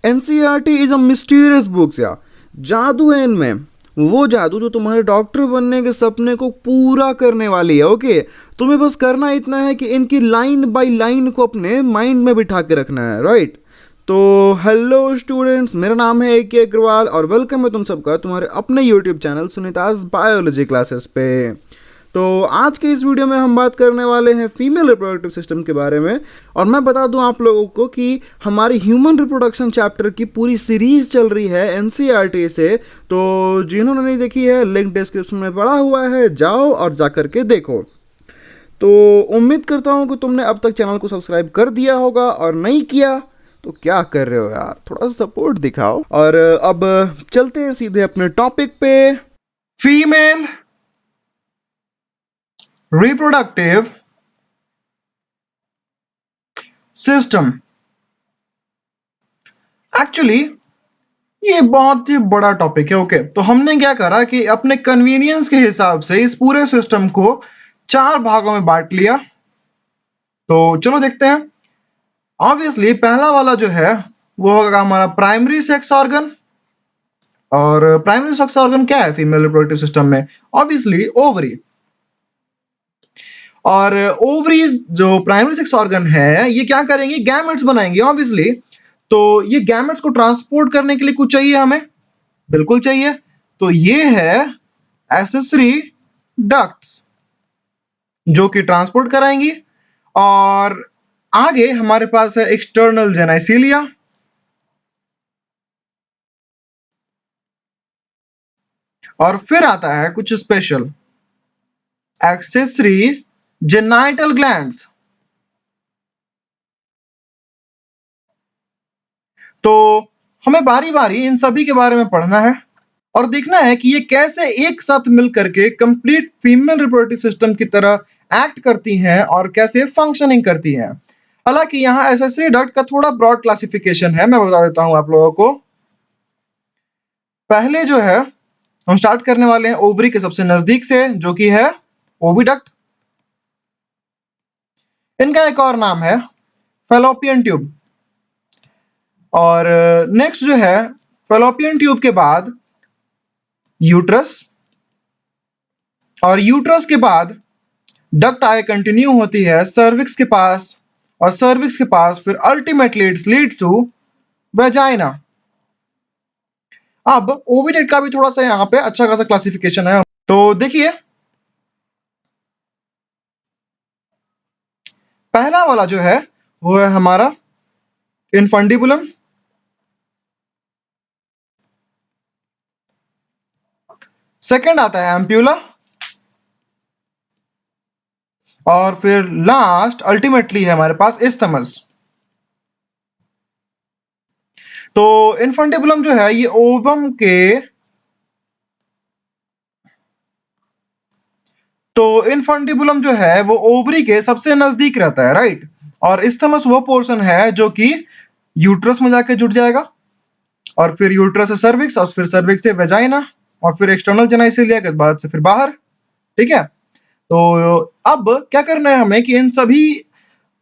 NCERT is a mysterious books या जादू है इनमें, वो जादू जो तुम्हारे डॉक्टर बनने के सपने को पूरा करने वाली है। ओके, तुम्हें बस करना इतना है कि इनकी लाइन बाय लाइन को अपने माइंड में बिठा के रखना है, राइट। तो हेलो स्टूडेंट्स, मेरा नाम है AK अग्रवाल और वेलकम है तुम सबका तुम्हारे अपने YouTube channel Sunita's biology classes पे। तो आज के इस वीडियो में हम बात करने वाले हैं फीमेल रिप्रोडक्टिव सिस्टम के बारे में। और मैं बता दूं आप लोगों को कि हमारी ह्यूमन रिप्रोडक्शन चैप्टर की पूरी सीरीज चल रही है NCERT से। तो जिन्होंने नहीं देखी है, लिंक डिस्क्रिप्शन में पड़ा हुआ है, जाओ और जा करके देखो। तो उम्मीद करता हूं कि तुमने अब तक चैनल को सब्सक्राइब कर दिया होगा, और नहीं किया तो क्या कर रहे हो यार, थोड़ा सा सपोर्ट दिखाओ। और अब चलते हैं सीधे अपने टॉपिक पे। Female reproductive system. एक्चुअली ये बहुत ही बड़ा टॉपिक है। ओके, तो हमने क्या करा कि अपने कन्वीनियंस के हिसाब से इस पूरे सिस्टम को 4 भागों में बांट लिया। तो चलो देखते हैं। ऑब्वियसली पहला वाला जो है वो होगा हमारा प्राइमरी सेक्स ऑर्गन। और प्राइमरी सेक्स ऑर्गन क्या है फीमेल रिप्रोडक्टिव सिस्टम में? Obviously ovary. और ओवरीज जो प्राइमरी सेक्स ऑर्गन है, ये क्या करेंगे? गैमेट्स बनाएंगे ऑब्वियसली। तो ये गैमेट्स को ट्रांसपोर्ट करने के लिए कुछ चाहिए हमें, बिल्कुल चाहिए। तो ये है एक्सेसरी डक्ट्स जो कि ट्रांसपोर्ट कराएंगी। और आगे हमारे पास है एक्सटर्नल जेनाइसिलिया। और फिर आता है कुछ स्पेशल, एक्सेसरी जेनाइटल ग्लैंड्स। तो हमें बारी बारी इन सभी के बारे में पढ़ना है और देखना है कि ये कैसे एक साथ मिल करके कंप्लीट फीमेल रिप्रोडक्टिव सिस्टम की तरह एक्ट करती हैं और कैसे फंक्शनिंग करती हैं। हालांकि यहाँ एक्सेसरी डक्ट का थोड़ा ब्रॉड क्लासिफिकेशन है, मैं बता देता हूं आप लोगों को। पहले जो है हम स्टार्ट करने वाले हैं ओवरी के सबसे नजदीक से, जो कि है ओविडक्ट। इनका एक और नाम है फैलोपियन ट्यूब। और नेक्स्ट जो है फैलोपियन ट्यूब के बाद यूट्रस, और यूट्रस के बाद डक्ट आगे कंटिन्यू होती है सर्विक्स के पास, और सर्विक्स के पास फिर ultimately it's lead to vagina. अब ओविडक्ट का भी थोड़ा सा यहाँ पे अच्छा खासा क्लासिफिकेशन है। तो देखिए, पहला वाला जो है वो है हमारा इनफंडिबुलम। सेकंड आता है एम्प्यूला, और फिर लास्ट अल्टीमेटली है हमारे पास इस्थमस। तो इनफंडिबुलम जो है ये ओवम के, तो इनफंडिबुलम जो है वो ओवरी के सबसे नजदीक रहता है, राइट। और इस्थमस वो पोर्शन है जो कि यूट्रस में जाके जुड़ जाएगा, और फिर यूट्रस से सर्विक्स, और फिर सर्विक्स से वेजाइना, और फिर एक्सटर्नल जेनाइसिलिया के बाद से फिर बाहर। ठीक है, तो अब क्या करना है हमें कि इन सभी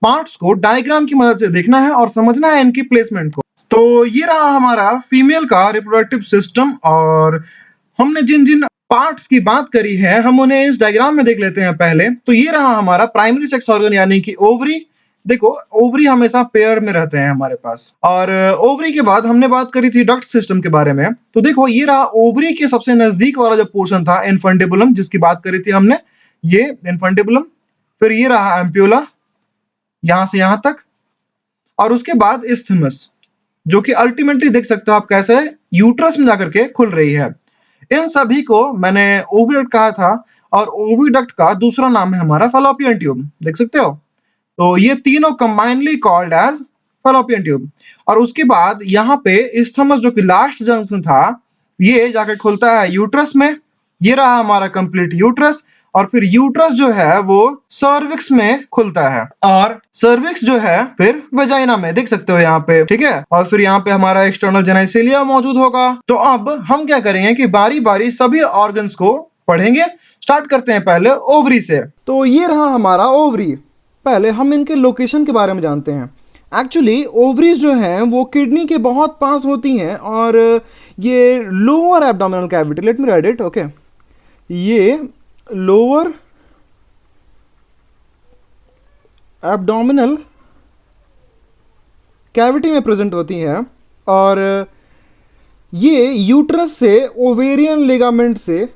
पार्ट्स को डायग्राम की मदद से देखना है और समझना है इनकी प्लेसमेंट को। तो ये रहा हमारा फीमेल का रिप्रोडक्टिव सिस्टम, और हमने जिन जिन पार्ट्स की बात करी है हम उन्हें इस डायग्राम में देख लेते हैं पहले। तो ये रहा हमारा प्राइमरी सेक्स ऑर्गन यानी कि ओवरी। देखो, ओवरी हमेशा पेयर में रहते हैं हमारे पास। और ओवरी के बाद हमने बात करी थी डक्ट सिस्टम के बारे में। तो देखो, ये रहा ओवरी के सबसे नजदीक वाला जो पोर्शन था इनफंडिबुलम, जिसकी बात करी थी हमने, ये इनफंडिबुलम। फिर ये रहा एम्प्यूला यहां से यहां तक, और उसके बाद इस्थमस, जो कि अल्टीमेटली देख सकते हो आप कैसे यूट्रस में जाकर के खुल रही है। इन सभी को मैंने ओविडक्ट कहा था, और ओविडक्ट का दूसरा नाम है हमारा फैलोपियन ट्यूब, देख सकते हो। तो ये तीनों combinedly called as fallopian tube. और उसके बाद यहाँ पे इस्थमस जो कि लास्ट जंक्शन था, ये जाके खुलता है यूट्रस में। ये रहा हमारा कंप्लीट यूट्रस, और फिर यूट्रस जो है वो सर्विक्स में खुलता है, और सर्विक्स जो है फिर वेजाइना में, देख सकते हो यहाँ पे। ठीक है, और फिर यहाँ पे हमारा एक्सटर्नल जेनाइसिलिया मौजूद होगा। तो अब हम क्या करेंगे कि बारी बारी सभी ऑर्गन्स को पढ़ेंगे। स्टार्ट करते हैं पहले ओवरी से। तो ये रहा हमारा ओवरी। पहले हम इनके लोकेशन के बारे में जानते हैं। एक्चुअली ओवरीज जो हैं वो किडनी के बहुत पास होती हैं, और ये lower abdominal cavity, let me right it, okay, ये लोअर एब्डोमिनल कैविटी में प्रेजेंट होती हैं, और ये यूट्रस से ओवेरियन लिगामेंट से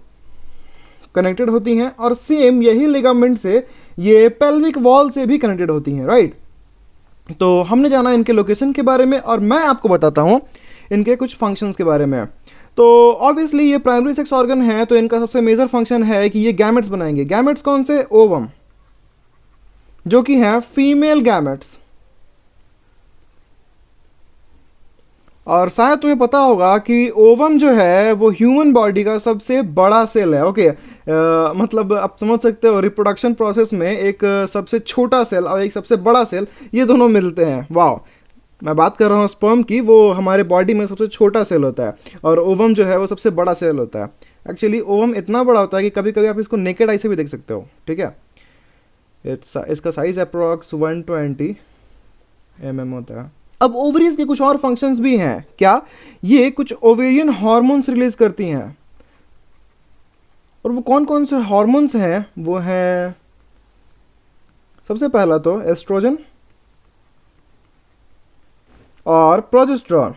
कनेक्टेड होती हैं, और सेम यही लिगामेंट से ये पेल्विक वॉल से भी कनेक्टेड होती हैं, राइट। तो हमने जाना इनके लोकेशन के बारे में, और मैं आपको बताता हूँ इनके कुछ फंक्शंस के बारे में। तो ऑब्वियसली ये प्राइमरी सेक्स ऑर्गन है, तो इनका सबसे मेजर फंक्शन है कि ये गैमेट्स बनाएंगे। गैमेट्स कौन से? ओवम, जो कि हैं फीमेल गैमेट्स। और शायद तुम्हें पता होगा कि ओवम जो है वो ह्यूमन बॉडी का सबसे बड़ा सेल है, ओके। मतलब आप समझ सकते हो, रिप्रोडक्शन प्रोसेस में एक सबसे छोटा सेल और एक सबसे बड़ा सेल, ये दोनों मिलते हैं। वाह, मैं बात कर रहा हूँ स्पर्म की, वो हमारे बॉडी में सबसे छोटा सेल होता है, और ओवम जो है वो सबसे बड़ा सेल होता है। एक्चुअली ओवम इतना बड़ा होता है कि कभी कभी आप इसको नेकेड आई से भी देख सकते हो, ठीक है। इसका साइज अप्रॉक्स 120 mm होता है। अब ओवरीज के कुछ और फंक्शंस भी हैं। क्या? ये कुछ ओवेरियन हार्मोन्स रिलीज करती हैं, और वो कौन कौन से हार्मोन्स हैं? वो हैं सबसे पहला तो एस्ट्रोजन और प्रोजेस्टेरॉन।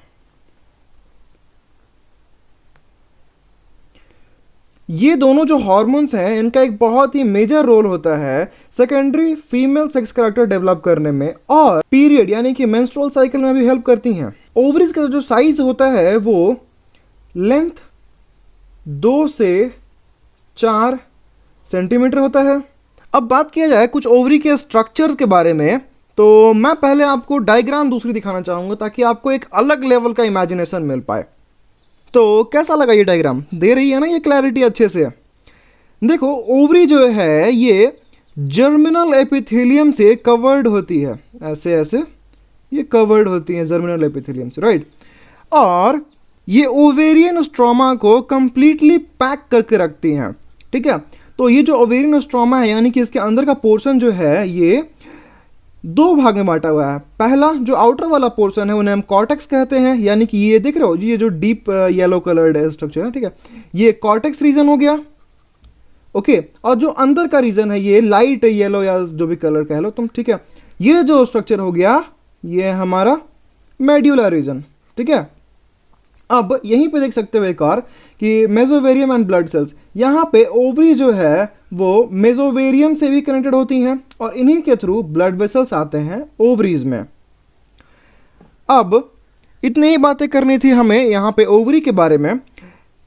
ये दोनों जो हार्मोन्स हैं, इनका एक बहुत ही मेजर रोल होता है secondary female sex character develop करने में, और पीरियड यानी कि मेंस्ट्रुअल साइकिल में भी हेल्प करती हैं। ओवरीज का जो साइज होता है वो लेंथ 2 से 4 सेंटीमीटर होता है। अब बात किया जाए कुछ ओवरी के स्ट्रक्चर्स के बारे में, तो मैं पहले आपको डायग्राम दूसरी दिखाना चाहूँगा ताकि आपको एक अलग लेवल का इमेजिनेशन मिल पाए। तो कैसा लगा ये डायग्राम? दे रही है ना ये क्लैरिटी अच्छे से? देखो, ओवरी जो है ये जर्मिनल एपिथेलियम से कवर्ड होती है, ऐसे ऐसे ये कवर्ड होती है जर्मिनल एपिथेलियम से, राइट। और ये ओवेरियन स्ट्रोमा को कंप्लीटली पैक करके रखती हैं, ठीक है। तो ये जो ओवेरियन स्ट्रोमा है, यानी कि इसके अंदर का पोर्शन जो है, ये 2 भाग में बांटा हुआ है। पहला जो आउटर वाला पोर्शन है उन्हें हम कॉर्टेक्स कहते हैं, यानी कि ये देख रहे हो ये जो डीप येलो कलर्ड स्ट्रक्चर है, ठीक है, ये कॉर्टेक्स रीजन हो गया, ओके। और जो अंदर का रीजन है ये लाइट येलो या जो भी कलर कह लो तुम, ठीक है, ये जो स्ट्रक्चर हो गया ये हमारा मेड्यूलर रीजन, ठीक है। अब यहीं पे देख सकते हो एक और कि मेसोवेरियम एंड ब्लड सेल्स, यहाँ पे ओवरी जो है वो मेसोवेरियम से भी कनेक्टेड होती हैं, और इन्हीं के थ्रू ब्लड वेसल्स आते हैं ओवरीज में। अब इतनी ही बातें करनी थी हमें यहाँ पे ओवरी के बारे में।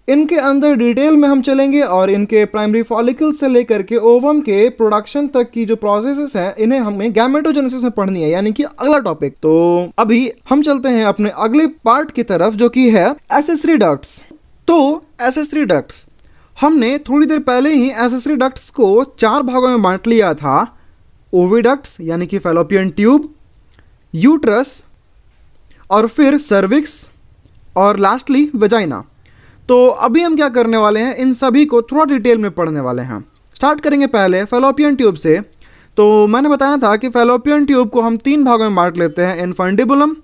इनके अंदर डिटेल में हम चलेंगे, और इनके प्राइमरी फॉलिकल से लेकर के ओवम के प्रोडक्शन तक की जो प्रोसेसेस हैं, इन्हें हमें गैमेटोजेनेसिस में पढ़नी है, यानी कि अगला टॉपिक। तो अभी हम चलते हैं अपने अगले पार्ट की तरफ, जो कि है एसेसरी डक्ट्स। तो एसेसरी डक्ट्स, हमने थोड़ी देर पहले ही एसेसरी डक्ट्स को 4 भागों में बांट लिया था। ओविडक्ट्स यानी कि फैलोपियन ट्यूब, यूट्रस, और फिर सर्विक्स, और लास्टली वेजाइना। तो अभी हम क्या करने वाले हैं, इन सभी को थोड़ा डिटेल में पढ़ने वाले हैं। स्टार्ट करेंगे पहले फैलोपियन ट्यूब से। तो मैंने बताया था कि फैलोपियन ट्यूब को हम 3 भागों में बांट लेते हैं, इनफंडिबुलम,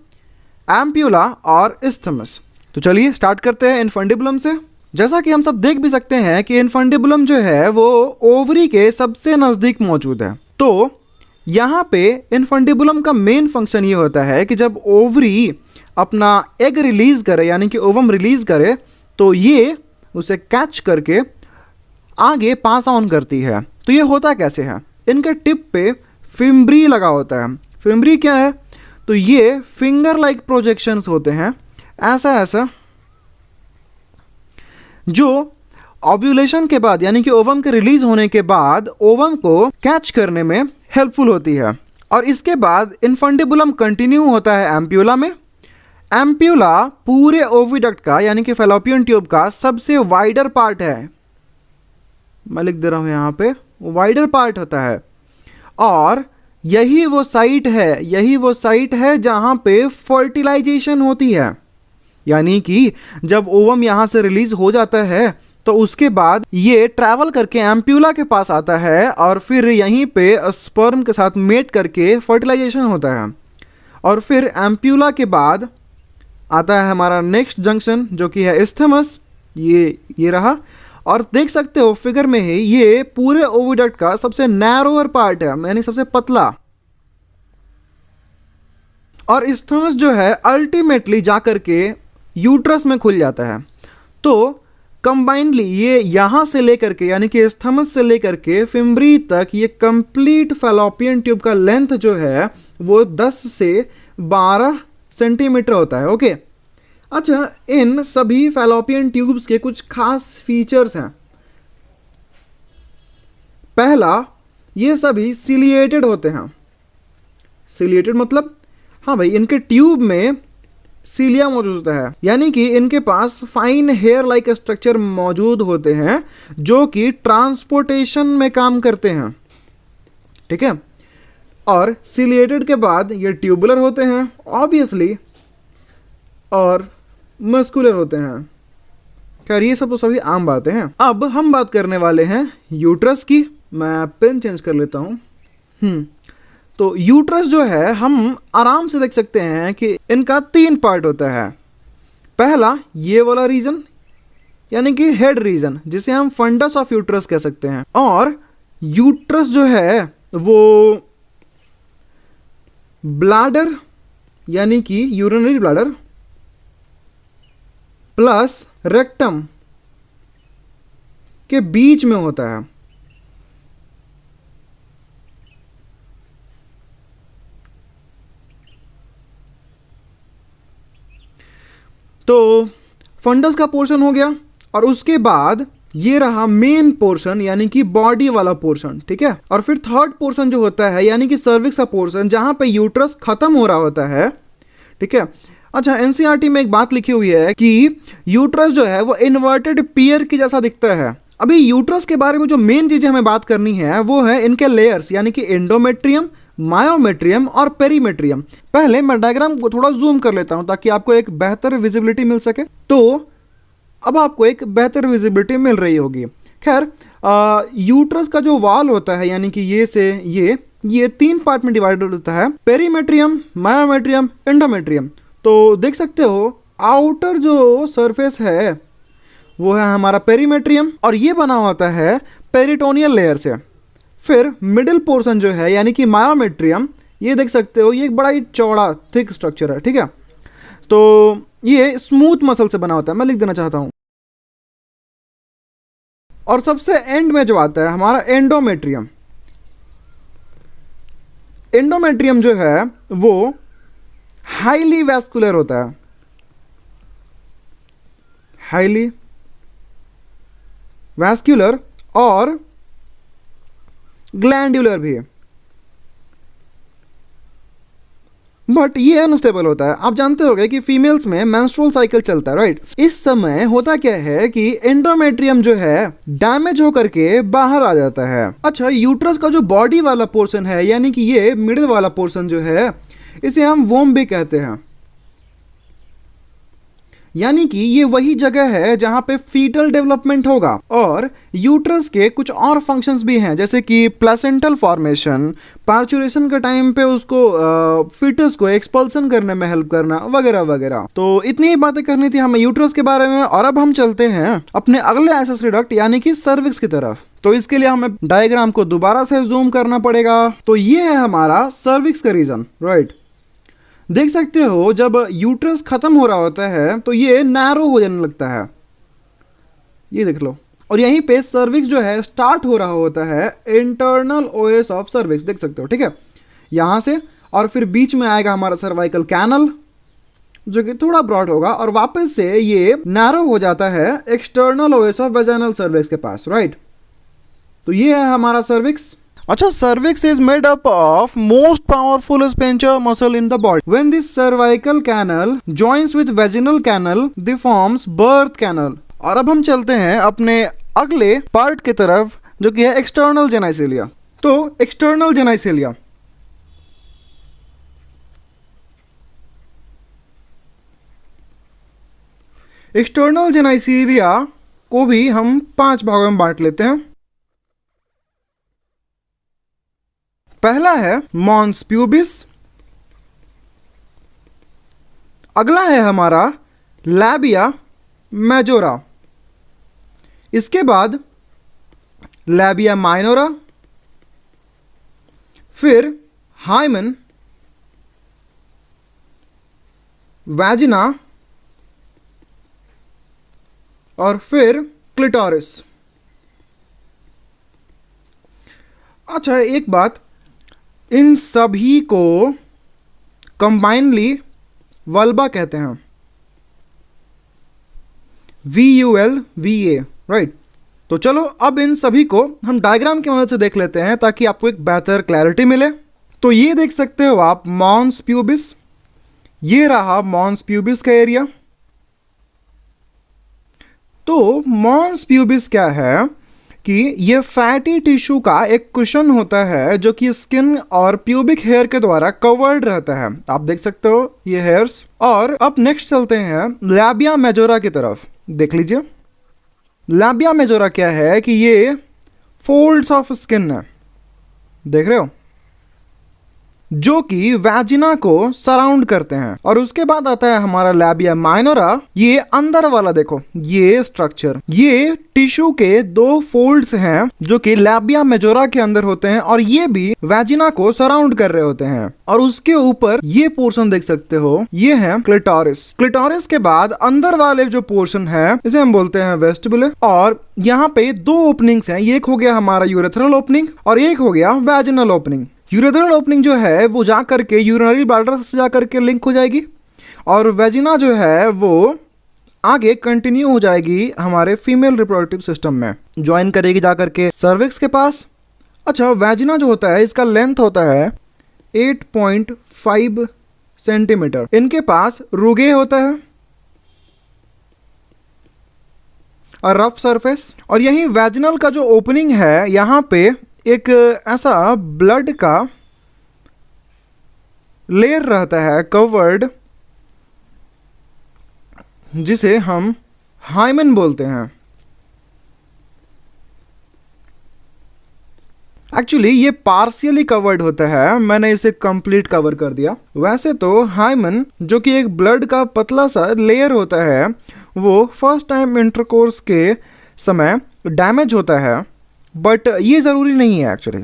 एम्प्यूला और इस्थमस। तो चलिए स्टार्ट करते हैं इनफंडिबुलम से। जैसा कि हम सब देख भी सकते हैं कि इनफंडिबुलम जो है वो ओवरी के सबसे नज़दीक मौजूद है। तो यहाँ पे इनफंडिबुलम का मेन फंक्शन ये होता है कि जब ओवरी अपना एग रिलीज करे, यानी कि ओवम रिलीज करे, तो ये उसे कैच करके आगे पास ऑन करती है। तो ये होता कैसे है? इनके टिप पे फिम्ब्री लगा होता है। फिम्ब्री क्या है? तो ये फिंगर लाइक प्रोजेक्शंस होते हैं, ऐसा ऐसा, जो ओव्यूलेशन के बाद यानी कि ओवम के रिलीज होने के बाद ओवम को कैच करने में हेल्पफुल होती है। और इसके बाद इनफंडिबुलम कंटिन्यू होता है एम्प्यूला में। एम्प्यूला पूरे ओविडक्ट का यानी कि फैलोपियन ट्यूब का सबसे वाइडर पार्ट है। मैं लिख दे रहा हूँ यहाँ पे, वाइडर पार्ट होता है, और यही वो साइट है जहाँ पे फर्टिलाइजेशन होती है। यानी कि जब ओवम यहाँ से रिलीज हो जाता है तो उसके बाद ये ट्रैवल करके एम्प्यूला के पास आता है, और फिर यहीं पे स्पर्म के साथ मेट करके फर्टिलाइजेशन होता है। और फिर एम्प्यूला के बाद आता है हमारा नेक्स्ट जंक्शन जो कि है इस्थमस, ये रहा। और देख सकते हो फिगर में ही ये पूरे ओविडक्ट का सबसे नैरोअर पार्ट है, यानी सबसे पतला। और इस्थमस जो है अल्टीमेटली जाकर के यूट्रस में खुल जाता है। तो कंबाइनली ये यहाँ से लेकर के यानी कि इस्थमस से लेकर के फिम्बरी तक ये कंप्लीट फैलोपियन ट्यूब का लेंथ जो है वो 10 से 12 सेंटीमीटर होता है। ओके, अच्छा, इन सभी फैलोपियन ट्यूब्स के कुछ खास फीचर्स हैं। पहला, ये सभी सिलिएटेड होते हैं। सिलिएटेड मतलब हाँ भाई, इनके ट्यूब में सीलिया मौजूद होता है, यानी कि इनके पास फाइन हेयर लाइक स्ट्रक्चर मौजूद होते हैं जो कि ट्रांसपोर्टेशन में काम करते हैं। ठीक है, और सिलिएटेड के बाद ये ट्यूबुलर होते हैं ऑब्वियसली, और मस्कुलर होते हैं। खैर ये सब तो सभी आम बातें हैं। अब हम बात करने वाले हैं यूट्रस की। मैं पेन चेंज कर लेता हूँ। तो यूट्रस जो है हम आराम से देख सकते हैं कि इनका 3 पार्ट होता है। पहला, ये वाला रीजन यानी कि हेड रीजन, जिसे हम फंडस ऑफ यूट्रस कह सकते हैं। और यूट्रस जो है वो ब्लैडर यानी कि यूरिनरी ब्लैडर प्लस रेक्टम के बीच में होता है। तो फंडस का पोर्शन हो गया, और उसके बाद ये रहा मेन पोर्शन यानी कि बॉडी वाला पोर्शन। ठीक है, और फिर थर्ड पोर्शन जो होता है यानी कि सर्विक्स का पोर्शन, जहां पे यूट्रस खत्म हो रहा होता है। ठीक है, अच्छा, एनसीईआरटी में एक बात लिखी हुई है कि यूट्रस जो है वो इन्वर्टेड पियर की जैसा दिखता है। अभी यूट्रस के बारे में जो मेन चीजें हमें बात करनी है वो है इनके लेयर्स, यानी कि एंडोमेट्रियम, मायोमेट्रियम और पेरीमेट्रियम। पहले मैं डायग्राम को थोड़ा जूम कर लेता हूं ताकि आपको एक बेहतर विजिबिलिटी मिल सके। तो अब आपको एक बेहतर विजिबिलिटी मिल रही होगी। खैर, यूट्रस का जो वॉल होता है यानी कि ये से ये 3 पार्ट में डिवाइडेड होता है, पेरीमेट्रियम, मायोमेट्रियम, एंडोमेट्रियम। तो देख सकते हो आउटर जो सरफेस है वो है हमारा पेरीमेट्रियम, और ये बना होता है पेरिटोनियल लेयर से। फिर मिडिल पोर्शन जो है यानी कि मायोमेट्रियम, ये देख सकते हो ये एक बड़ा ही चौड़ा थिक स्ट्रक्चर है। ठीक है, तो ये स्मूथ मसल से बना होता है, मैं लिख देना चाहता हूं। और सबसे एंड में जो आता है हमारा एंडोमेट्रियम। एंडोमेट्रियम जो है वो हाईली वैस्कुलर होता है, हाईली वैस्कुलर और ग्लैंडुलर भी है, बट ये अनस्टेबल होता है। आप जानते होंगे कि फीमेल्स में मेंस्ट्रुअल साइकिल चलता है, राइट। इस समय होता क्या है कि एंडोमेट्रियम जो है डैमेज होकर के बाहर आ जाता है। अच्छा, यूट्रस का जो बॉडी वाला पोर्शन है यानी कि ये मिडिल वाला पोर्शन जो है इसे हम वोम भी कहते हैं, यानी कि ये वही जगह है जहां पे फीटल डेवलपमेंट होगा। और यूट्रस के कुछ और फंक्शंस भी हैं, जैसे कि प्लेसेंटल फॉर्मेशन, पार्चुरेशन के टाइम पे उसको फीटस को एक्सपल्सन करने में हेल्प करना, वगैरह वगैरह। तो इतनी ही बातें करनी थी हमें यूट्रस के बारे में। और अब हम चलते हैं अपने अगले एक्सेसरी डक्ट यानी कि सर्विक्स की तरफ। तो इसके लिए हमें डायग्राम को दोबारा से जूम करना पड़ेगा। तो ये है हमारा सर्विक्स का रीजन, राइट। देख सकते हो जब यूट्रस खत्म हो रहा होता है तो ये नैरो हो जाने लगता है, ये देख लो। और यहीं पे सर्विक्स जो है स्टार्ट हो रहा होता है, इंटरनल ओएस ऑफ सर्विक्स, देख सकते हो। ठीक है, यहां से, और फिर बीच में आएगा हमारा सर्वाइकल कैनल जो कि थोड़ा ब्रॉड होगा, और वापस से ये नैरो हो जाता है external OS of vaginal cervix के पास, राइट। तो ये है हमारा सर्विक्स। अच्छा, cervix is made up of most powerful sphincter muscle in the body. When this cervical canal joins with vaginal canal, they forms birth canal. और अब हम चलते हैं अपने अगले पार्ट की तरफ जो कि है एक्सटर्नल जेनाइसिलिया। तो एक्सटर्नल जेनाइसिलिया, एक्सटर्नल जेनाइसिलिया को भी हम 5 भागों में बांट लेते हैं। पहला है मॉन्स प्यूबिस, अगला है हमारा लैबिया मेजोरा, इसके बाद लैबिया माइनोरा, फिर हाइमन, वैजिना और फिर क्लिटोरिस। अच्छा, एक बात, इन सभी को कंबाइनली वल्बा कहते हैं, VULVA, राइट। तो चलो अब इन सभी को हम डायग्राम की मदद से देख लेते हैं ताकि आपको एक बेहतर क्लैरिटी मिले। तो ये देख सकते हो आप मॉन्स प्यूबिस, ये रहा मॉन्स प्यूबिस का एरिया। तो मॉन्स प्यूबिस क्या है कि ये फैटी टिश्यू का एक कुशन होता है जो कि स्किन और प्यूबिक हेयर के द्वारा कवर्ड रहता है। आप देख सकते हो ये हेयर्स। और अब नेक्स्ट चलते हैं लैबिया मेजोरा की तरफ। देख लीजिए लैबिया मेजोरा क्या है कि ये फोल्ड्स ऑफ स्किन है, देख रहे हो, जो कि वैजिना को सराउंड करते हैं। और उसके बाद आता है हमारा लैबिया माइनोरा, ये अंदर वाला देखो, ये स्ट्रक्चर, ये टिश्यू के 2 फोल्ड्स हैं जो कि लैबिया मेजोरा के अंदर होते हैं और ये भी वैजिना को सराउंड कर रहे होते हैं। और उसके ऊपर ये पोर्शन देख सकते हो, ये है क्लिटोरिस। क्लिटोरिस के बाद अंदर वाले जो पोर्शन है इसे हम बोलते हैं वेस्टिबुले। और यहाँ पे 2 ओपनिंग्स हैं, एक हो गया हमारा यूरेथ्रल ओपनिंग और एक हो गया वैजिनल ओपनिंग। यूरेथ्रल ओपनिंग जो है वो जा करके यूरिनरी ब्लैडर से जा करके लिंक हो जाएगी और वेजिना जो है वो आगे कंटिन्यू हो जाएगी हमारे फीमेल रिप्रोडक्टिव सिस्टम में, ज्वाइन करेगी जा करके सर्विक्स के पास। अच्छा, वेजिना जो होता है इसका लेंथ होता है 8.5 सेंटीमीटर। इनके पास रुगे होता है और रफ सरफेस। और यही वेजिनल का जो ओपनिंग है यहाँ पे एक ऐसा ब्लड का लेयर रहता है कवर्ड, जिसे हम हाइमन बोलते हैं। एक्चुअली ये पार्शियली कवर्ड होता है, मैंने इसे कंप्लीट कवर कर दिया। वैसे तो हाइमन जो कि एक ब्लड का पतला सा लेयर होता है वो फर्स्ट टाइम इंटरकोर्स के समय डैमेज होता है, बट ये ज़रूरी नहीं है एक्चुअली।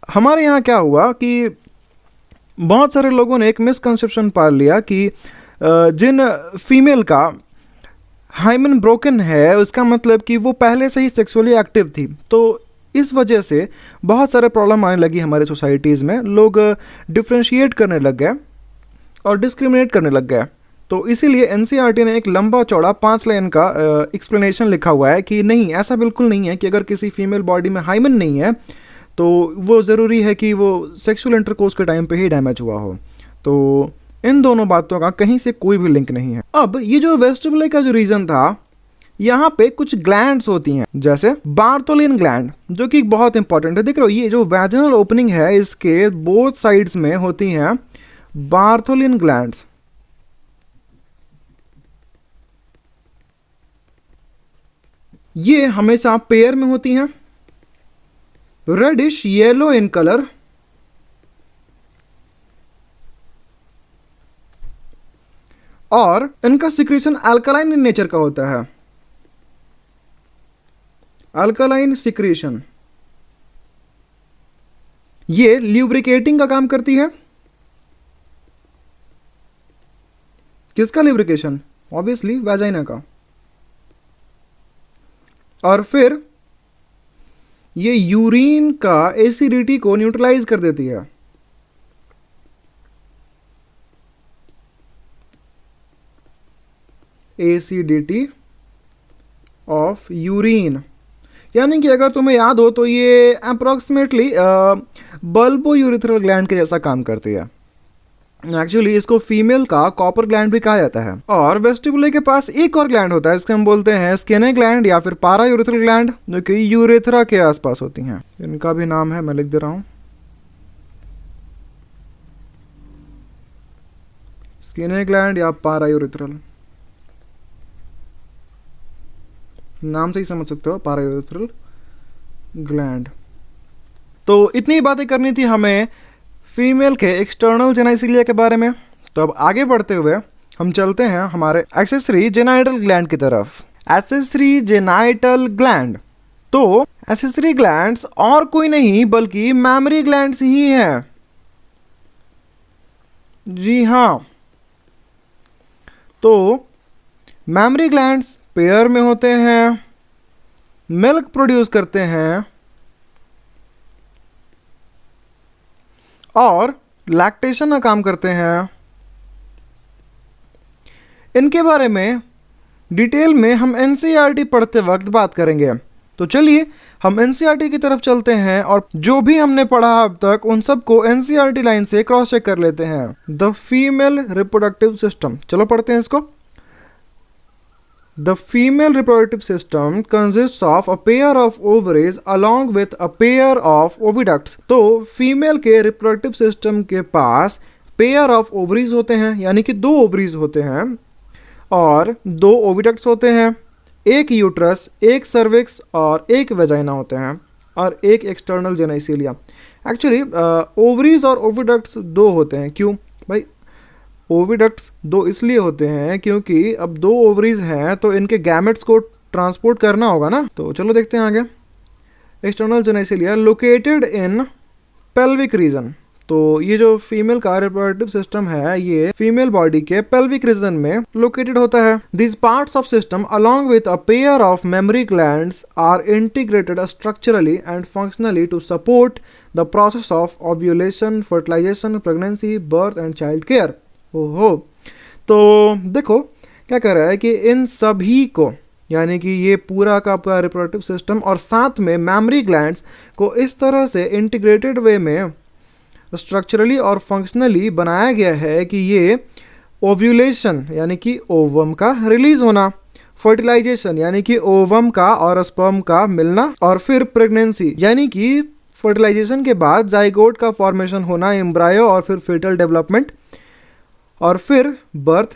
हमारे यहाँ क्या हुआ कि बहुत सारे लोगों ने एक मिसकंसेप्शन पाल लिया कि जिन फीमेल का हाइमन ब्रोकन है उसका मतलब कि वो पहले से ही सेक्सुअली एक्टिव थी। तो इस वजह से बहुत सारे प्रॉब्लम आने लगी हमारे सोसाइटीज़ में, लोग डिफ्रेंशिएट करने लग गए और डिस्क्रिमिनेट करने लग गए। तो इसीलिए एनसीईआरटी ने एक लंबा चौड़ा 5 लाइन का एक्सप्लेनेशन लिखा हुआ है कि नहीं, ऐसा बिल्कुल नहीं है कि अगर किसी फीमेल बॉडी में हाइमन नहीं है तो वो ज़रूरी है कि वो सेक्सुअल इंटरकोर्स के टाइम पे ही डैमेज हुआ हो। तो इन दोनों बातों का कहीं से कोई भी लिंक नहीं है। अब ये जो वेस्टिबुले का जो रीज़न था, यहाँ पे कुछ ग्लैंड्स होती हैं जैसे बार्थोलिन ग्लैंड, जो कि बहुत इंपॉर्टेंट है। देख रहे हो ये जो वैजिनल ओपनिंग है इसके बोथ साइड्स में होती हैं बार्थोलिन ग्लैंड्स। ये हमेशा पेयर में होती हैं, रेडिश येलो इन कलर, और इनका सिक्रेशन अल्कलाइन इन नेचर का होता है। अल्कलाइन सिक्रेशन ये ल्यूब्रिकेटिंग का काम करती है। किसका ल्यूब्रिकेशन? ऑब्वियसली वैजाइना का। और फिर ये यूरिन का एसिडिटी को न्यूट्रलाइज कर देती है। एसिडिटी ऑफ यूरिन, यानी कि अगर तुम्हें याद हो तो ये अप्रोक्सीमेटली बल्बो यूरिथ्रल ग्लैंड के जैसा काम करती है। एक्चुअली इसको फीमेल का कॉपर ग्लैंड भी कहा जाता है। और वेस्टिबुले के पास एक और ग्लैंड होता है, इसको हम बोलते हैं स्केने ग्लैंड या फिर पारा यूरिथ्रल ग्लैंड, जो कि यूरेथ्रा के आसपास होती हैं। इनका भी नाम है, मैं लिख दे रहा हूँ, स्केने ग्लैंड या पारा यूरिथ्रल, नाम से ही समझ सकते हो, पारा यूरिथ्रल ग्लैंड। तो इतनी बातें करनी थी हमें फीमेल के एक्सटर्नल जेनाइसिलिया के बारे में। तो अब आगे बढ़ते हुए हम चलते हैं हमारे एक्सेसरी जेनाइटल ग्लैंड की तरफ। एक्सेसरी जेनाइटल ग्लैंड, तो एक्सेसरी ग्लैंड्स और कोई नहीं बल्कि मैमरी ग्लैंड्स ही हैं। जी हाँ, तो मैमरी ग्लैंड्स पेयर में होते हैं, मिल्क प्रोड्यूस करते हैं और लैक्टेशन का काम करते हैं। इनके बारे में डिटेल में हम एनसीईआरटी पढ़ते वक्त बात करेंगे। तो चलिए हम एनसीईआरटी की तरफ चलते हैं और जो भी हमने पढ़ा अब तक उन सब को एनसीईआरटी लाइन से क्रॉस चेक कर लेते हैं। द फीमेल रिप्रोडक्टिव सिस्टम, चलो पढ़ते हैं इसको। The female reproductive system consists of a pair of ovaries along with a pair of oviducts। तो फीमेल के रिप्रोडक्टिव सिस्टम के पास पेयर ऑफ ओवरीज होते हैं, यानी कि 2 ओवरीज होते हैं और 2 ओविडक्ट्स होते हैं, एक यूट्रस, एक सर्विक्स और एक वेजाइना होते हैं और एक एक्सटर्नल जेनाइसिलिया। एक्चुअली ओवरीज और ओविडक्ट्स 2 होते हैं। क्यों भाई? ओविडक्ट्स 2 इसलिए होते हैं क्योंकि अब 2 ओवरीज हैं तो इनके गैमेट्स को ट्रांसपोर्ट करना होगा ना। तो चलो देखते हैं आगे। External genitalia located in pelvic region, तो ये जो फीमेल का रिप्रोडक्टिव सिस्टम है ये फीमेल बॉडी के पेल्विक रीजन में लोकेटेड होता है। This parts of system along with a pair of mammary glands are integrated structurally and functionally to support the process of ovulation, fertilisation, pregnancy, birth and child care. ओहो, तो देखो क्या कर रहा है कि इन सभी को, यानी कि ये पूरा का पूरा रिप्रोडक्टिव सिस्टम और साथ में मैमरी ग्लैंड्स को इस तरह से इंटीग्रेटेड वे में स्ट्रक्चरली और फंक्शनली बनाया गया है कि ये ओव्यूलेशन यानी कि ओवम का रिलीज होना, फर्टिलाइजेशन यानी कि ओवम का और स्पर्म का मिलना, और फिर प्रेगनेंसी यानी कि फर्टिलाइजेशन के बाद जाइगोट का फॉर्मेशन होना, एम्ब्रायो और फिर फीटल डेवलपमेंट, और फिर बर्थ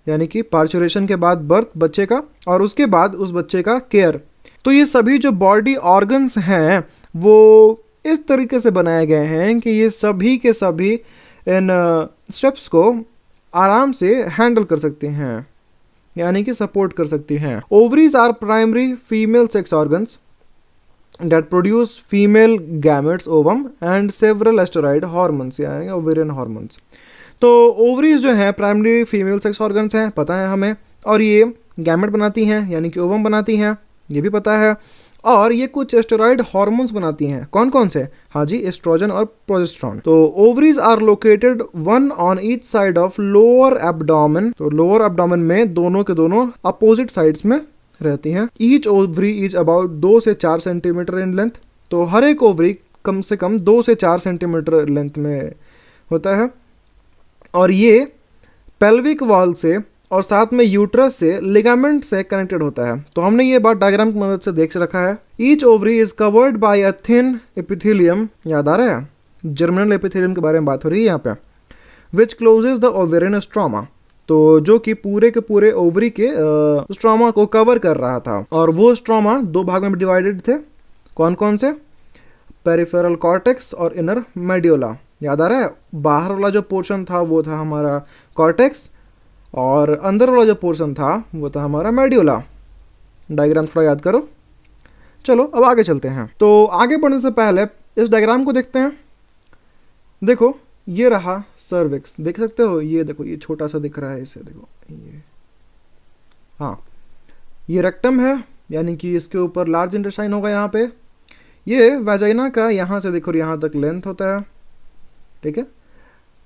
यानी कि पार्चुरेशन के बाद बर्थ बच्चे का, और उसके बाद उस बच्चे का केयर। तो ये सभी जो बॉडी ऑर्गन्स हैं वो इस तरीके से बनाए गए हैं कि ये सभी के सभी इन स्टेप्स को आराम से हैंडल कर सकते हैं, यानी कि सपोर्ट कर सकती हैं। Ovaries are primary female sex organs that produce female gametes, ovum and several steroid hormones यानी ओवेरियन हॉर्मोन्स। तो ओवरीज जो है प्राइमरी फीमेल सेक्स ऑर्गन्स हैं, पता है हमें, और ये गैमेट बनाती हैं यानी कि ओवम बनाती हैं, ये भी पता है, और ये कुछ स्टेरॉइड हार्मोन्स बनाती हैं। कौन कौन से? हाँ जी, एस्ट्रोजन और प्रोजेस्टेरॉन। तो ovaries are located one on each side of lower abdomen, तो लोअर एब्डोमेन में दोनों के दोनों अपोजिट साइड्स में रहती हैं। ईच ओवरी इज अबाउट 2 से 4 सेंटीमीटर इन लेंथ, तो हर एक ओवरी कम से कम 2 से 4 सेंटीमीटर लेंथ में होता है, और ये पेल्विक वॉल से और साथ में यूट्रस से लिगामेंट से कनेक्टेड होता है। तो हमने ये बात डायग्राम की मदद से देख रखा है। Each ovary is covered by a thin epithelium, याद आ रहा है? जर्मिनल एपिथेलियम के बारे में बात हो रही है यहाँ पे, विच क्लोजेज द ओवेरियन स्ट्रोमा, तो जो कि पूरे के पूरे ओवरी के स्ट्रोमा को कवर कर रहा था, और वो स्ट्रोमा 2 भाग में डिवाइडेड थे। कौन कौन से? पेरिफेरल कॉर्टेक्स और इनर मेड्यूला। याद आ रहा है? बाहर वाला जो पोर्शन था वो था हमारा कॉर्टेक्स, और अंदर वाला जो पोर्शन था वो था हमारा मेड्यूला। डायग्राम थोड़ा याद करो। चलो अब आगे चलते हैं। तो आगे बढ़ने से पहले इस डायग्राम को देखते हैं। देखो ये रहा सर्विक्स, देख सकते हो? ये देखो, ये छोटा सा दिख रहा है, इसे देखो ये, हाँ ये रेक्टम है, यानी कि इसके ऊपर लार्ज इंटेस्टाइन होगा यहाँ पे। ये वेजाइना का यहाँ से देखो यहाँ तक लेंथ होता है, ठीक है।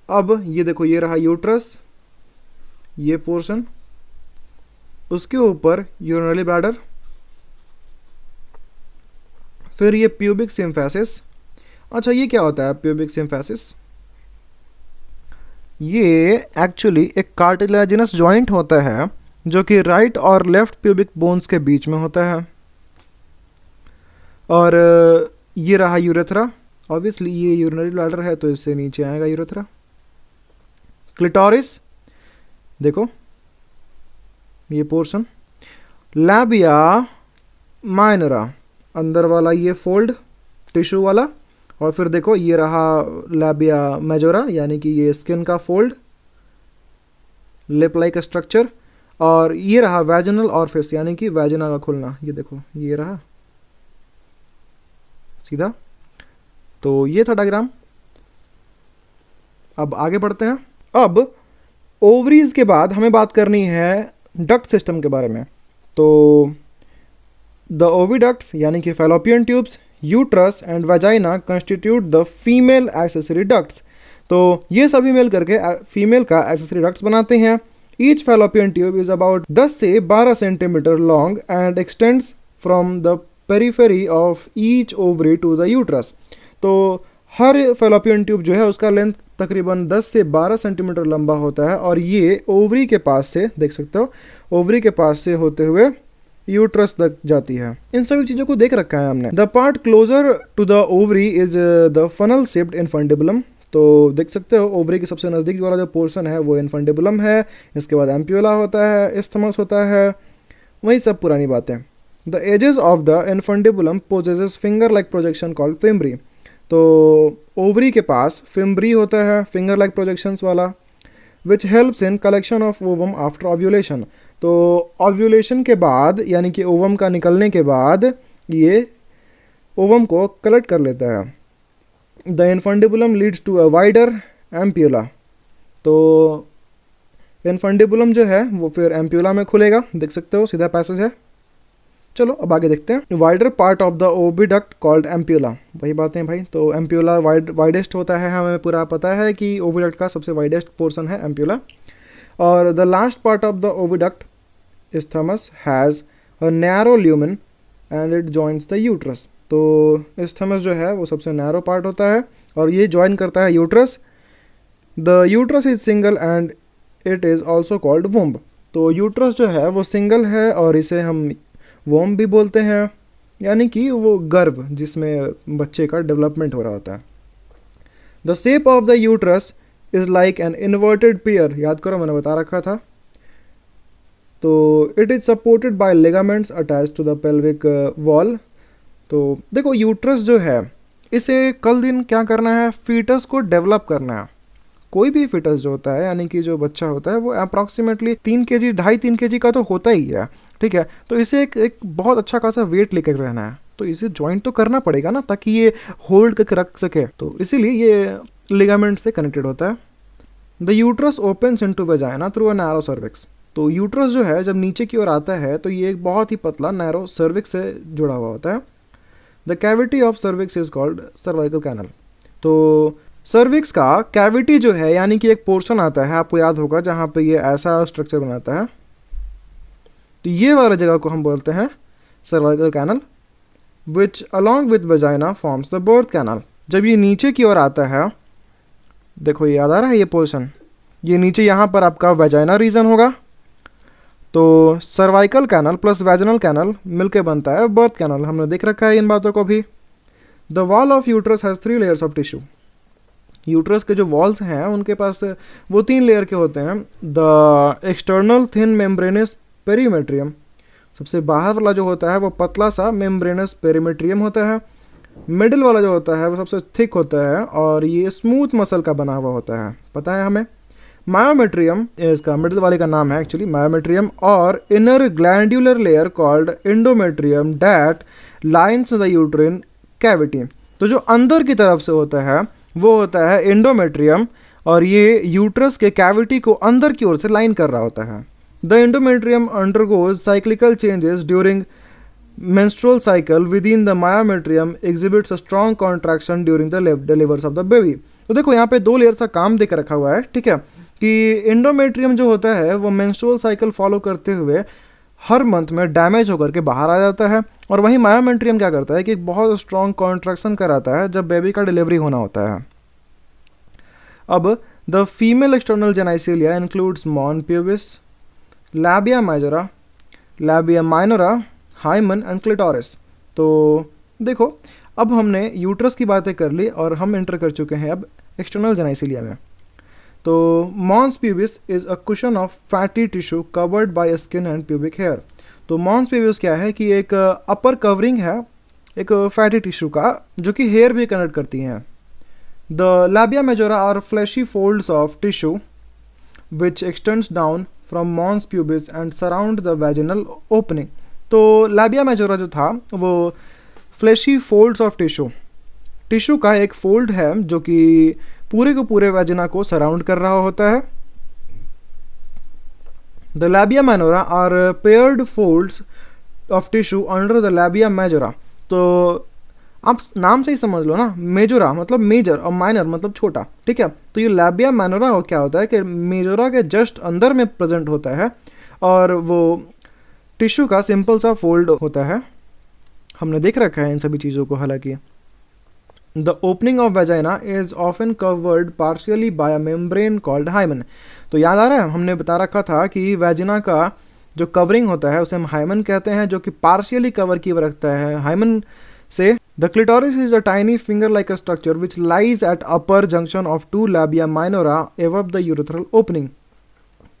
अब ये देखो, ये रहा यूट्रस, ये पोर्शन, उसके ऊपर यूरिनरी ब्लैडर, फिर ये प्यूबिक सिम्फेसिस। अच्छा, ये क्या होता है प्यूबिक सिम्फेसिस? ये एक्चुअली एक कार्टिलेजिनस जॉइंट होता है जो कि राइट और लेफ्ट प्यूबिक बोन्स के बीच में होता है। और ये रहा यूरेथ्रा, ऑब्वियसली ये यूरिनरी ब्लैडर है तो इससे नीचे आएगा यूरेथ्रा। क्लिटोरिस, देखो ये पोर्शन, लैबिया माइनरा, अंदर वाला ये फोल्ड टिश्यू वाला, और फिर देखो ये रहा लैबिया मेजोरा, यानी कि ये स्किन का फोल्ड, लिप लाइक स्ट्रक्चर। और ये रहा वैजिनल ऑरिफिस यानी कि वैजिना का खुलना, ये देखो ये रहा सीधा। तो ये था डायग्राम। अब आगे बढ़ते हैं। अब ओवरीज के बाद हमें बात करनी है डक्ट सिस्टम के बारे में। तो द ओविडक्ट्स यानी कि fallopian tubes, uterus and vagina constitute the female accessory ducts. तो ये सभी मिल करके फीमेल का एक्सेसरी डक्ट्स बनाते हैं। Each fallopian tube is about 10 से 12 centimetre long and extends from the periphery of each ovary to the uterus. तो हर फैलोपियन ट्यूब जो है उसका लेंथ तकरीबन 10 से 12 सेंटीमीटर लंबा होता है और ये ओवरी के पास से, देख सकते हो, ओवरी के पास से होते हुए यूट्रस तक जाती है। इन सभी चीज़ों को देख रखा है हमने। The part closer to the ovary is the funnel shaped infundibulum. तो देख सकते हो ओवरी के सबसे नज़दीक वाला जो पोर्शन है वो इन्फंडिबुलम है। इसके बाद एम्प्यूला होता है, इस्थमस होता है, वही सब पुरानी बातें। The edges of the infundibulum possesses finger like projection called fimbriae. तो ओवरी के पास फिम्ब्री होता है, फिंगर लाइक प्रोजेक्शंस वाला, which helps in collection of ovum after ovulation. तो ओव्यूलेशन के बाद यानी कि ओवम का निकलने के बाद ये ओवम को कलेक्ट कर लेता है। The infundibulum leads to a wider ampulla. तो इन्फंडिबुलम जो है वो फिर एम्प्यूला में खुलेगा, देख सकते हो सीधा पैसेज है। चलो अब आगे देखते हैं। Wider part of the oviduct called ampulla, वही बातें भाई। तो एम्प्यूला वाइडेस्ट होता है, हमें पूरा पता है कि ओविडक्ट का सबसे वाइडेस्ट पोर्शन है एम्प्यूला। और the last part of the oviduct isthmus has a narrow lumen and it joins the uterus. तो इस्थमस जो है वो सबसे नैरो पार्ट होता है और ये जॉइन करता है uterus. The uterus is single and it is also called womb. तो यूट्रस जो है वो सिंगल है और इसे हम वोम्ब भी बोलते हैं, यानी कि वो गर्भ जिसमें बच्चे का डेवलपमेंट हो रहा होता है। The shape of the uterus is like an inverted pear, याद करो मैंने बता रखा था। तो it is supported by ligaments attach to the pelvic wall. तो देखो यूट्रस जो है इसे कल दिन क्या करना है, फीटस को डेवलप करना है। कोई भी फीटस जो होता है यानी कि जो बच्चा होता है वो अप्रॉक्सीमेटली 3 kg 2.5-3 kg का तो होता ही है, ठीक है। तो इसे एक बहुत अच्छा खासा वेट लेकर रहना है, तो इसे ज्वाइंट तो करना पड़ेगा ना ताकि ये होल्ड करके रख सके। तो इसीलिए ये लिगामेंट से कनेक्टेड होता है। The uterus opens into vagina through a narrow cervix. तो यूट्रस जो है जब नीचे की ओर आता है तो ये एक बहुत ही पतला नैरो सर्विक्स से जुड़ा हुआ होता है। The cavity of cervix is called cervical canal. तो सर्विक्स का कैविटी जो है यानी कि एक पोर्शन आता है, आपको याद होगा, जहाँ पे ये ऐसा स्ट्रक्चर बनाता है, तो ये वाला जगह को हम बोलते हैं cervical canal, which along with vagina forms the birth canal. जब ये नीचे की ओर आता है, देखो ये याद आ रहा है ये पोर्शन, ये नीचे यहाँ पर आपका वेजाइना रीजन होगा, तो cervical canal plus vaginal canal मिलके बनता है बर्थ कैनल। हमने देख रखा है इन बातों को भी। The wall of uterus has 3 layers of tissue. Uterus के जो वॉल्स हैं उनके पास वो 3 लेयर के होते हैं। The external thin membranes perimetrium, सबसे बाहर वाला जो होता है वो पतला सा मेम्ब्रेनस पेरीमेट्रियम होता है। मिडिल वाला जो होता है वो सबसे थिक होता है और ये स्मूथ मसल का बना हुआ होता है, पता है हमें। मायोमेट्रियम इसका मिडिल वाले का नाम है एक्चुअली, मायोमेट्रियम। और inner glandular layer called endometrium that lines the uterine cavity. तो जो अंदर की तरफ से होता है वो होता है एंडोमेट्रियम और ये यूट्रस के कैविटी को अंदर की ओर से लाइन कर रहा होता है। The endometrium undergoes cyclical changes during menstrual cycle within the myometrium exhibits a strong contraction during the delivery of the baby। तो देखो यहाँ पे 2 लेयर का काम देकर रखा हुआ है, ठीक है, कि एंडोमेट्रियम जो होता है वो मेंस्ट्रुअल साइकिल फॉलो करते हुए हर मंथ में डैमेज होकर के बाहर आ जाता है, और वहीं मायोमेट्रियम क्या करता है कि एक बहुत स्ट्रॉन्ग कॉन्ट्रैक्शन कराता है जब बेबी का डिलीवरी होना होता है। अब the female external genitalia includes mons pubis, labia majora, labia minora, hymen and clitoris. तो देखो अब हमने यूट्रस की बातें कर ली और हम एंटर कर चुके हैं अब एक्सटर्नल जेनाइसिलिया में। तो mons pubis is a cushion of fatty tissue covered by skin and pubic hair. तो मॉन्स प्यूबिस क्या है कि एक अपर कवरिंग है एक फैटी टिश्यू का जो कि हेयर भी कनेक्ट करती हैं। The labia majora are fleshy folds of tissue which extends down from mons pubis and surround the vaginal opening. तो लैबिया मेजोरा जो था वो फ्लैशी फोल्ड्स ऑफ टिश्यू का एक फोल्ड है जो कि पूरे को पूरे वैजिना को सराउंड कर रहा होता है। The labia minora are paired folds of tissue under the labia majora. तो आप नाम से ही समझ लो ना, मेजोरा मतलब मेजर और माइनर मतलब छोटा, ठीक है। तो ये लैबिया माइनोरा क्या होता है कि मेजोरा के जस्ट अंदर में प्रेजेंट होता है और वो टिश्यू का सिंपल सा फोल्ड होता है। हमने देख रखा है इन सभी चीज़ों को। हालांकि the opening of vagina is often covered partially by a membrane called hymen. तो याद आ रहा है, हमने बता रखा था कि वेजिना का जो कवरिंग होता है उसे हम हाइमन कहते हैं, जो कि पार्शियली कवर किए रखता है हाइमन से। The clitoris is a tiny finger like a structure which lies at upper junction of two labia minora above the urethral opening.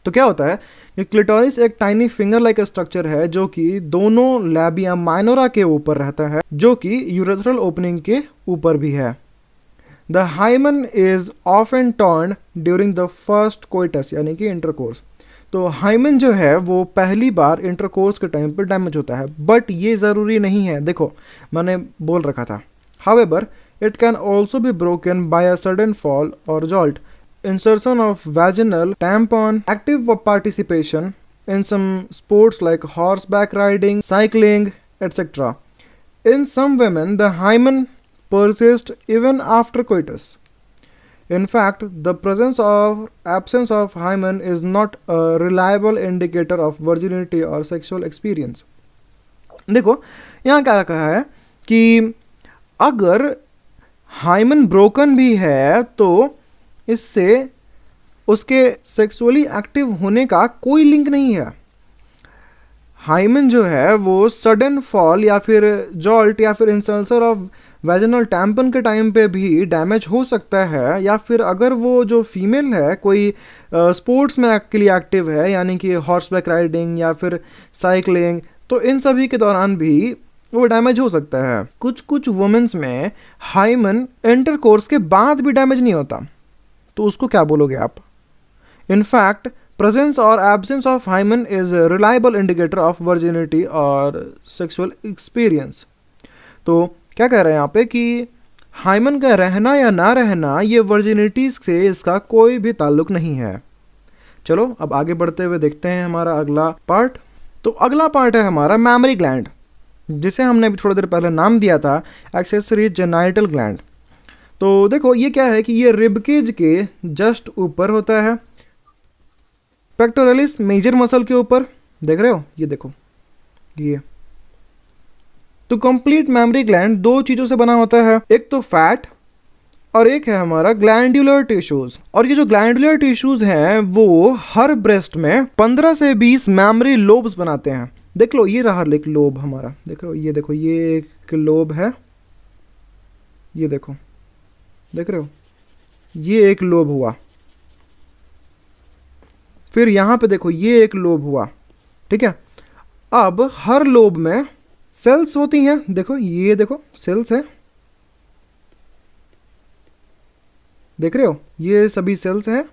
तो क्या होता है कि क्लिटोरिस एक टाइनी फिंगर लाइक स्ट्रक्चर है जो कि दोनों लैबिया माइनोरा के ऊपर रहता है, जो कि यूरेथ्रल ओपनिंग के ऊपर भी है। The hymen is often torn during the first coitus यानी कि इंटरकोर्स। तो हाइमन जो है वो पहली बार इंटरकोर्स के टाइम पर डैमेज होता है, बट ये ज़रूरी नहीं है। देखो मैंने बोल रखा था, however it can also be broken by a sudden fall और jolt, insertion of vaginal tampon, active participation in some sports like horseback riding, cycling, etc. In some women, the hymen persists even after coitus. In fact, the absence of hymen is not a reliable indicator of virginity or sexual experience. देखो यहाँ क्या कहा है कि अगर hymen broken भी है तो इससे उसके सेक्सुअली एक्टिव होने का कोई लिंक नहीं है। हाइमन जो है वो सडन फॉल या फिर जॉल्ट या फिर इंसर्शन ऑफ वैजिनल टैम्पन के टाइम पे भी डैमेज हो सकता है, या फिर अगर वो जो फीमेल है कोई स्पोर्ट्स में के लिए एक्टिव है यानी कि हॉर्सबैक राइडिंग या फिर साइकिलिंग, तो इन सभी के दौरान भी वो डैमेज हो सकता है। कुछ कुछ वुमेन्स में हाइमन इंटरकोर्स के बाद भी डैमेज नहीं होता, तो उसको क्या बोलोगे आप? इनफैक्ट प्रेजेंस और absence of hymen is reliable indicator of virginity और सेक्सुअल एक्सपीरियंस। तो क्या कह रहे हैं यहाँ पे कि हाइमन का रहना या ना रहना ये वर्जिनिटी से इसका कोई भी ताल्लुक नहीं है। चलो अब आगे बढ़ते हुए देखते हैं हमारा अगला पार्ट। तो अगला पार्ट है हमारा मैमरी ग्लैंड, जिसे हमने अभी थोड़ी देर पहले नाम दिया था एक्सेसरी जेनाइटल ग्लैंड। तो देखो ये क्या है कि ये रिबकेज के जस्ट ऊपर होता है, पेक्टोरलिस मेजर मसल के ऊपर, देख रहे हो ये देखो ये। तो कंप्लीट मेमरी ग्लैंड दो चीज़ों से बना होता है, एक तो फैट और एक है हमारा ग्लैंडुलर टिश्यूज। और ये जो ग्लैंडुलर टिश्यूज हैं वो हर ब्रेस्ट में 15 से 20 मेमरी लोब्स बनाते हैं। देख लो ये रहा एक लोब हमारा, देख रहे हो ये देखो ये एक लोब है, ये देखो देख रहे हो ये एक लोब हुआ। फिर यहाँ पे देखो ये एक लोब हुआ, ठीक है। अब हर लोब में सेल्स होती हैं, देखो ये देखो सेल्स है, देख रहे हो ये सभी सेल्स हैं।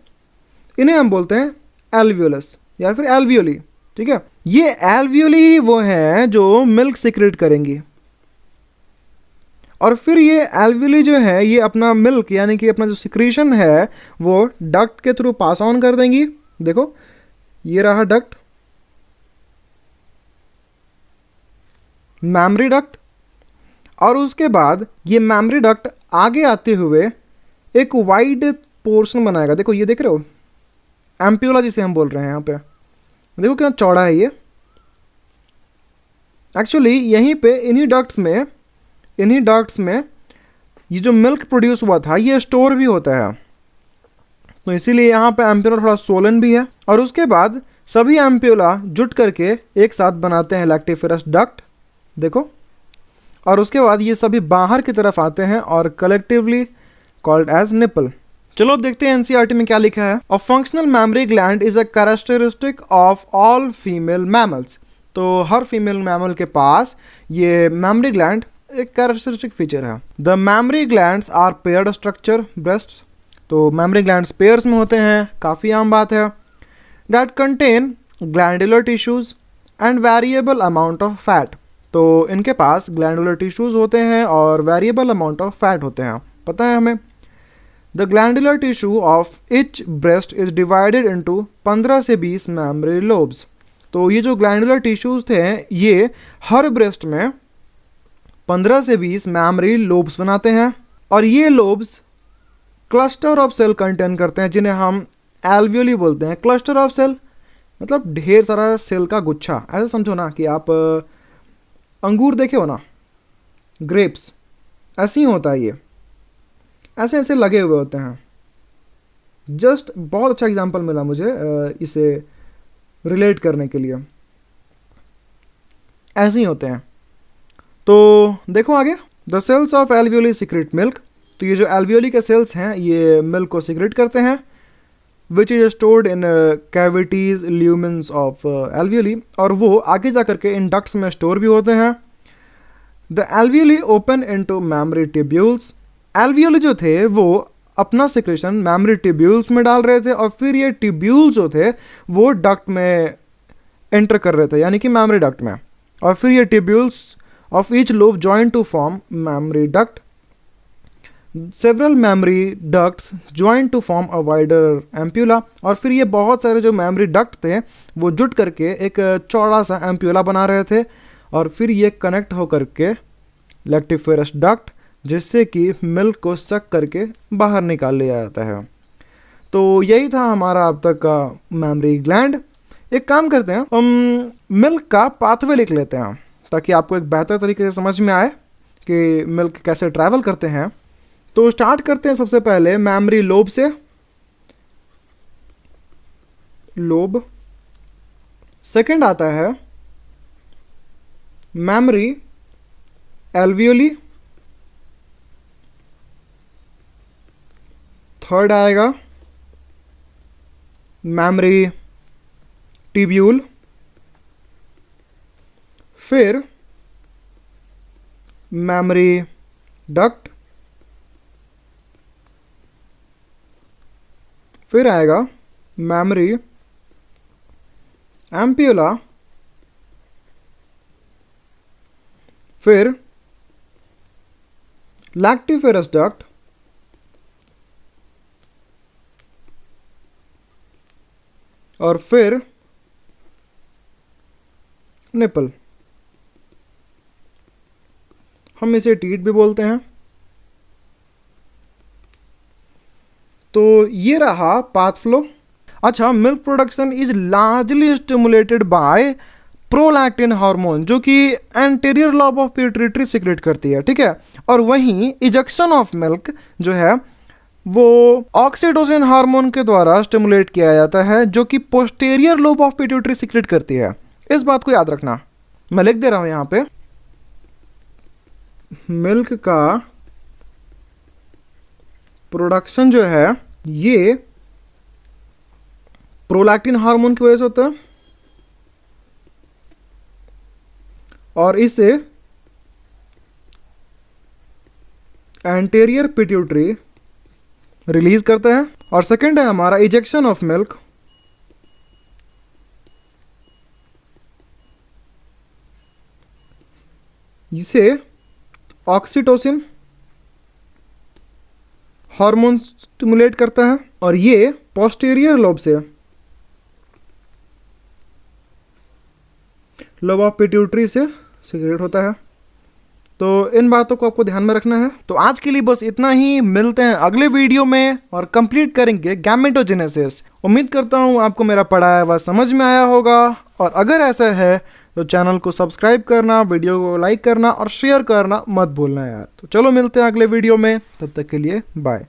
इन्हें हम बोलते हैं एल्वियोलस या फिर एल्वियोली, ठीक है। ये एल्वियोली ही वो हैं जो मिल्क सिक्रेट करेंगी, और फिर ये एल्वियोली जो है ये अपना मिल्क यानी कि अपना जो सिक्रीशन है वो डक्ट के थ्रू पास ऑन कर देंगी। देखो ये रहा डक्ट, मेमरी डक्ट, और उसके बाद ये मेमरी डक्ट आगे आते हुए एक वाइड पोर्शन बनाएगा। देखो ये देख रहे हो एम्प्यूला जिसे हम बोल रहे हैं यहाँ पे, देखो कितना चौड़ा है ये। एक्चुअली यहीं पे इन्हीं डक्ट्स में ये जो मिल्क प्रोड्यूस हुआ था ये स्टोर भी होता है, तो इसीलिए यहाँ पे एम्प्यूला थोड़ा सोलन भी है। और उसके बाद सभी एम्प्यूला जुट करके एक साथ बनाते हैं लैक्टिफेरस डक्ट, देखो। और उसके बाद ये सभी बाहर की तरफ आते हैं और कलेक्टिवली कॉल्ड एज निपल। चलो अब देखते हैं एनसीईआरटी में क्या लिखा है। A functional mammary gland is a characteristic of all female mammals. तो हर फीमेल मैमल के पास ये मेमरी ग्लैंड एक कैरेक्टरिस्टिक फीचर है। The mammary glands are paired structure breasts. तो मेमरी ग्लैंड्स पेयर्स में होते हैं, काफ़ी आम बात है। That contain glandular tissues and variable amount of fat. तो इनके पास ग्लैंडुलर टिश्यूज होते हैं और वेरिएबल अमाउंट ऑफ फैट होते हैं, पता है हमें। The glandular tissue of each breast is divided into 15 से 20 मैमरी लोब्स। तो ये जो ग्लैंडुलर टिश्यूज थे ये हर ब्रेस्ट में 15 से 20 मैमरी लोब्स बनाते हैं, और ये lobes cluster of cell contain करते हैं जिन्हें हम एल्वियोली बोलते हैं। क्लस्टर ऑफ सेल मतलब ढेर सारा सेल का गुच्छा। ऐसा समझो ना कि आप अंगूर देखे हो ना, ग्रेप्स, ऐसे ही होता है ये, ऐसे ऐसे लगे हुए होते हैं। जस्ट बहुत अच्छा एग्जांपल मिला मुझे इसे रिलेट करने के लिए। ऐसे ही होते हैं। तो देखो आगे, the cells of alveoli secrete milk. तो ये जो एल्वियोली के सेल्स हैं ये मिल्क को सीक्रेट करते हैं, which is stored in cavities lumens of alveoli, और वो आगे जा करके इन डक्ट्स में स्टोर भी होते हैं। The alveoli open into memory tubules. Alveoli जो थे वो अपना सिक्रेशन मैमरी ट्यूब्यूल्स में डाल रहे थे, और फिर ये ट्यूब्यूल्स जो थे वो डक्ट में एंटर कर रहे थे, यानी कि मैमरी डक्ट में, और फिर ये tubules of each lobe join to form mammary duct. Several mammary ducts join to form a wider ampulla, और फिर ये बहुत सारे जो मेमरी डक्ट थे वो जुट करके एक चौड़ा सा एम्प्यूला बना रहे थे, और फिर ये कनेक्ट होकर के लैक्टिफेरस डक्ट, जिससे कि मिल्क को सक करके बाहर निकाल लिया जाता है। तो यही था हमारा अब तक का मेमरी ग्लैंड। एक काम करते हैं, हम मिल्क का पाथवे लिख लेते हैं ताकि आपको एक बेहतर तरीके से समझ में आए कि मिल्क कैसे ट्रैवल करते हैं। तो स्टार्ट करते हैं सबसे पहले मैमरी लोब से। लोब, सेकंड आता है मैमरी एल्वियोली, थर्ड आएगा मैमरी ट्यूब्यूल, फिर मैमरी डक्ट, फिर आएगा मैमरी एम्प्यूला, फिर लैक्टिफेरस डक्ट, और फिर निपल। हम इसे टीट भी बोलते हैं। तो ये रहा पाथ फ्लो। अच्छा, milk production is largely stimulated by prolactin hormone, जो कि anterior lobe of pituitary secret करती है, ठीक है। और वहीं इजेक्शन ऑफ मिल्क जो है वो ऑक्सीटोसिन हार्मोन के द्वारा स्टिमुलेट किया जाता है, जो कि posterior lobe of pituitary secret करती है। इस बात को याद रखना, मैं लिख दे रहा हूं यहां पे। मिल्क का प्रोडक्शन जो है ये प्रोलैक्टिन हार्मोन की वजह से होता है, और इसे एंटीरियर पिट्यूटरी रिलीज करता है। और सेकंड है हमारा इजेक्शन ऑफ मिल्क, इसे ऑक्सीटोसिन हार्मोन स्टिमुलेट करता है, और ये पोस्टीरियर लोब से लोब ऑफ पिट्यूटरी से सीक्रेट होता है। तो इन बातों को आपको ध्यान में रखना है। तो आज के लिए बस इतना ही, मिलते हैं अगले वीडियो में और कंप्लीट करेंगे गैमेटोजेनेसिस। उम्मीद करता हूँ आपको मेरा पढ़ाया हुआ समझ में आया होगा, और अगर ऐसा है तो चैनल को सब्सक्राइब करना, वीडियो को लाइक करना और शेयर करना मत भूलना यार। तो चलो मिलते हैं अगले वीडियो में, तब तक के लिए बाय।